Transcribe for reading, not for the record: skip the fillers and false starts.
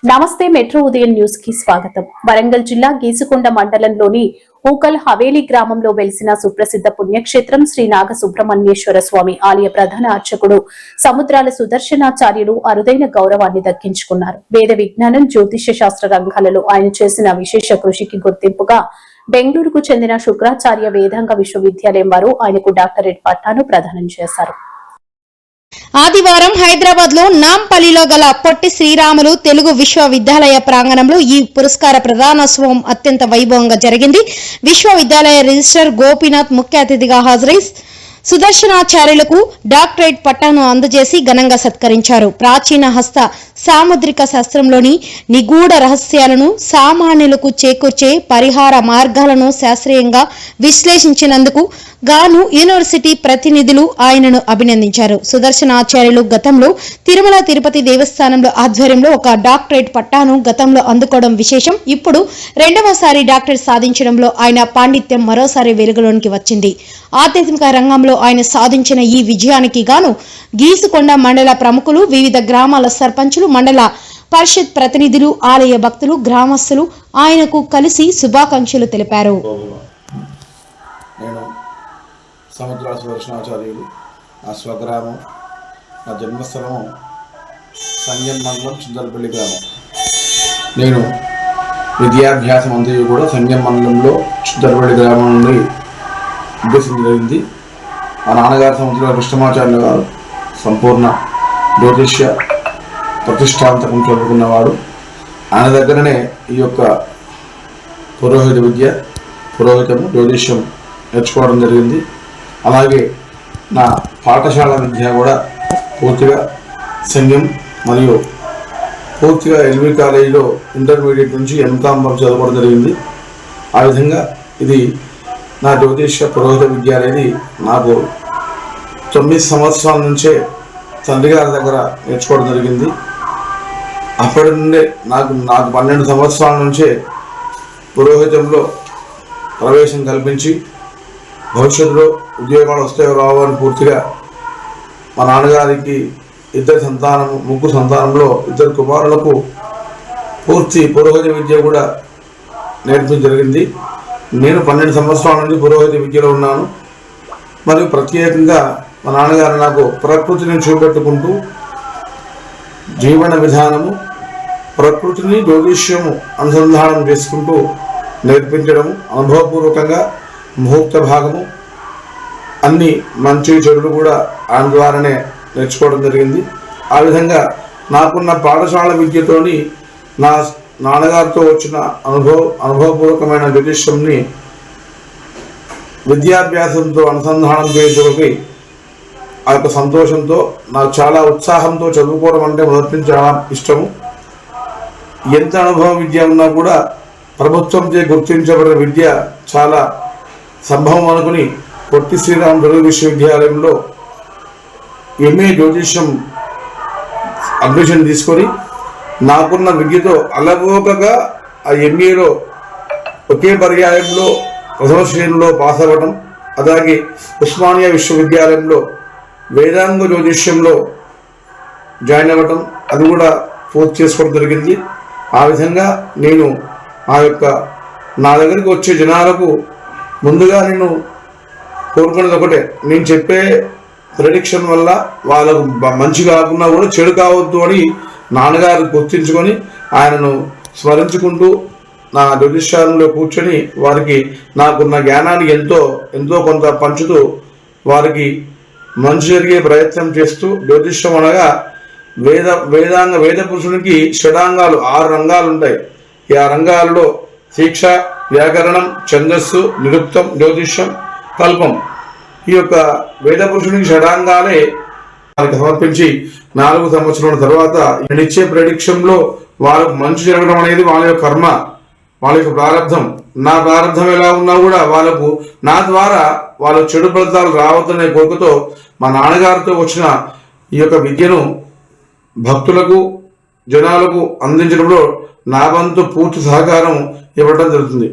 నమస్తే. మెట్రో ఉదయం న్యూస్ కి స్వాగతం. వరంగల్ జిల్లా గీసుకొండ మండలంలోని ఊకల్ హవేలీ గ్రామంలో వెలిసిన సుప్రసిద్ధ పుణ్యక్షేత్రం శ్రీ నాగ సుబ్రహ్మణ్యేశ్వర స్వామి ఆలయ ప్రధాన అర్చకుడు సముద్రాల సుదర్శనాచార్యులు అరుదైన గౌరవాన్ని దక్కించుకున్నారు. వేద విజ్ఞానం, జ్యోతిష్య శాస్త్ర రంగాలలో ఆయన చేసిన విశేష కృషికి గుర్తింపుగా బెంగళూరుకు చెందిన శుక్రాచార్య వేదాంగ విశ్వవిద్యాలయం వారు ఆయనకు డాక్టరేట్ పట్టాను ప్రదానం చేశారు. ఆదివారం హైదరాబాద్ లో నాంపల్లిలో గల పొట్టి శ్రీరాములు తెలుగు విశ్వవిద్యాలయ ప్రాంగణంలో ఈ పురస్కార ప్రదానోత్సవం అత్యంత వైభవంగా జరిగింది. విశ్వవిద్యాలయ రిజిస్ట్రార్ గోపీనాథ్ ముఖ్య అతిథిగా హాజరై సుదర్శనాచార్యులకు డాక్టరేట్ పట్టాను అందజేసి ఘనంగా సత్కరించారు. ప్రాచీన హస్త సాముద్రిక శాస్త్రంలోని నిగూఢ రహస్యాలను సామాన్యులకు చేకూర్చే పరిహార మార్గాలను శాస్త్రీయంగా విశ్లేషించినందుకు గాను యూనివర్సిటీ ప్రతినిధులు ఆయనను అభినందించారు. సుదర్శనాచార్యులు గతంలో తిరుమల తిరుపతి దేవస్థానంలో ఆధ్వర్యంలో ఒక డాక్టరేట్ పట్టాను గతంలో అందుకోవడం విశేషం. ఇప్పుడు రెండవసారి డాక్టరేట్ సాధించడంలో ఆయన పాండిత్యం మరోసారి వెలుగులోనికి వచ్చింది. ఆధ్యాత్మిక రంగంలో ఆయన సాధించిన ఈ విజయానికి గాను గీసుకొండ మండల ప్రముఖులు, వివిధ గ్రామాల సర్పంచులు, మండల పరిషత్ ప్రతినిధులు, ఆలయ భక్తులు, గ్రామస్తులు ఆయనకు కలిసి శుభాకాంక్షలు తెలిపారు. సముద్రాల సుదర్శనాచార్యులు నా స్వగ్రామం, నా జన్మస్థలము సంగం మండలం చింతలపల్లి గ్రామం. నేను విద్యాభ్యాసం అంతా కూడా సంగం మండలంలో చింతలపల్లి గ్రామం నుండి అభ్యసించడం జరిగింది. మా నాన్నగారు సముద్రాల కృష్ణమాచార్యులు గారు సంపూర్ణ జ్యోతిష్య ప్రతిష్టాంతకం చదువుకున్నవాడు. ఆయన దగ్గరనే ఈ యొక్క పురోహిత విద్య, పురోహితము, జ్యోతిష్యం నేర్చుకోవడం జరిగింది. అలాగే నా పాఠశాల విద్య కూడా పూర్తిగా సంగం మరియు పూర్తిగా ఎల్వి కాలేజీలో ఇంటర్మీడియట్ నుంచి ఎంకామ్ వరకు చదవడం జరిగింది. ఆ విధంగా ఇది నా జ్యోతిష్య పురోహిత విద్య అనేది నాకు 9 సంవత్సరాల నుంచే తండ్రి గారి దగ్గర నేర్చుకోవడం జరిగింది. అప్పటి నుండే నాకు 12 సంవత్సరాల నుంచే పురోహితంలో ప్రవేశం కల్పించి భవిష్యత్తులో ఉద్యోగాలు వస్తాయో రావో అని పూర్తిగా మా నాన్నగారికి ముగ్గురు సంతానంలో 2 కుమారులకు పూర్తి పురోహిత విద్య కూడా నేర్పించడం జరిగింది. నేను 12 సంవత్సరాల నుంచి పురోహిత విద్యలో ఉన్నాను. మరియు ప్రత్యేకంగా మా నాన్నగారు నాకు ప్రకృతిని చూపెట్టుకుంటూ జీవన విధానము, ప్రకృతిని జ్యోతిష్యము అనుసంధానం చేసుకుంటూ నేర్పించడము, అనుభవపూర్వకంగా ముహూర్త భాగము అన్ని మంచి చెడులు కూడా ఆయన ద్వారానే నేర్చుకోవడం జరిగింది. ఆ విధంగా నాకున్న పాఠశాల విద్యతోని నా నాన్నగారితో వచ్చిన అనుభవపూర్వకమైన జ్యోతిష్యంని విద్యాభ్యాసంతో అనుసంధానం చేయడానికి ఆ యొక్క సంతోషంతో నాకు చాలా ఉత్సాహంతో చదువుకోవడం అంటే మొదటి నుంచి చాలా ఇష్టము. ఎంత అనుభవ విద్య ఉన్నా కూడా ప్రభుత్వంచే గుర్తించబడిన విద్య చాలా సంభవం అనుకుని పొట్టి శ్రీరాములు తెలుగు విశ్వవిద్యాలయంలో ఎంఏ జ్యోతిష్యం అడ్మిషన్ తీసుకొని నాకున్న విద్యతో అలవోకగా ఆ ఎంఏలో ఒకే పర్యాయంలో ప్రథమ శ్రేణిలో పాస్ అవ్వడం, అలాగే ఉస్మానియా విశ్వవిద్యాలయంలో వేదాంగ జ్యోతిష్యంలో జాయిన్ అవ్వటం, అది కూడా పూర్తి చేసుకోవడం జరిగింది. ఆ విధంగా నేను నా దగ్గరికి వచ్చే జనాలకు ముందుగా నేను కోరుకునేది ఒకటే, నేను చెప్పే ప్రెడిక్షన్ వల్ల వాళ్ళకు మంచి కాకుండా కూడా చెడు కావద్దు అని నాన్నగారు గుర్తించుకొని ఆయనను స్మరించుకుంటూ నా జ్యోతిష్యాలలో కూర్చొని వారికి నాకున్న జ్ఞానాన్ని ఎంతో కొంత పంచుతూ వారికి మంచి జరిగే ప్రయత్నం చేస్తూ, జ్యోతిష్యం అనగా వేద పురుషునికి షడాంగాలు 6 రంగాలు ఉంటాయి. ఈ 6 రంగాలలో శిక్ష, వ్యాకరణం, ఛందస్సు, నిరుక్తం, జ్యోతిష్యం, కల్పం. ఈ యొక్క వేద పురుషునికి షడాంగాలే వారికి సమర్పించి 4 సంవత్సరాల తర్వాత నేనిచ్చే ప్రెడిక్షన్లో వాళ్ళకు మంచి జరగడం అనేది వాళ్ళ యొక్క కర్మ, వాళ్ళ యొక్క ప్రారంధం. నా ప్రారంధం ఎలా ఉన్నా కూడా వాళ్ళకు నా ద్వారా వాళ్ళ చెడు ఫలితాలు రావద్దనే కోరికతో మా నాన్నగారితో వచ్చిన ఈ యొక్క విద్యను భక్తులకు, జనాలకు అందించడంలో నా వంతు పూర్తి సహకారం ఇవ్వడం జరుగుతుంది.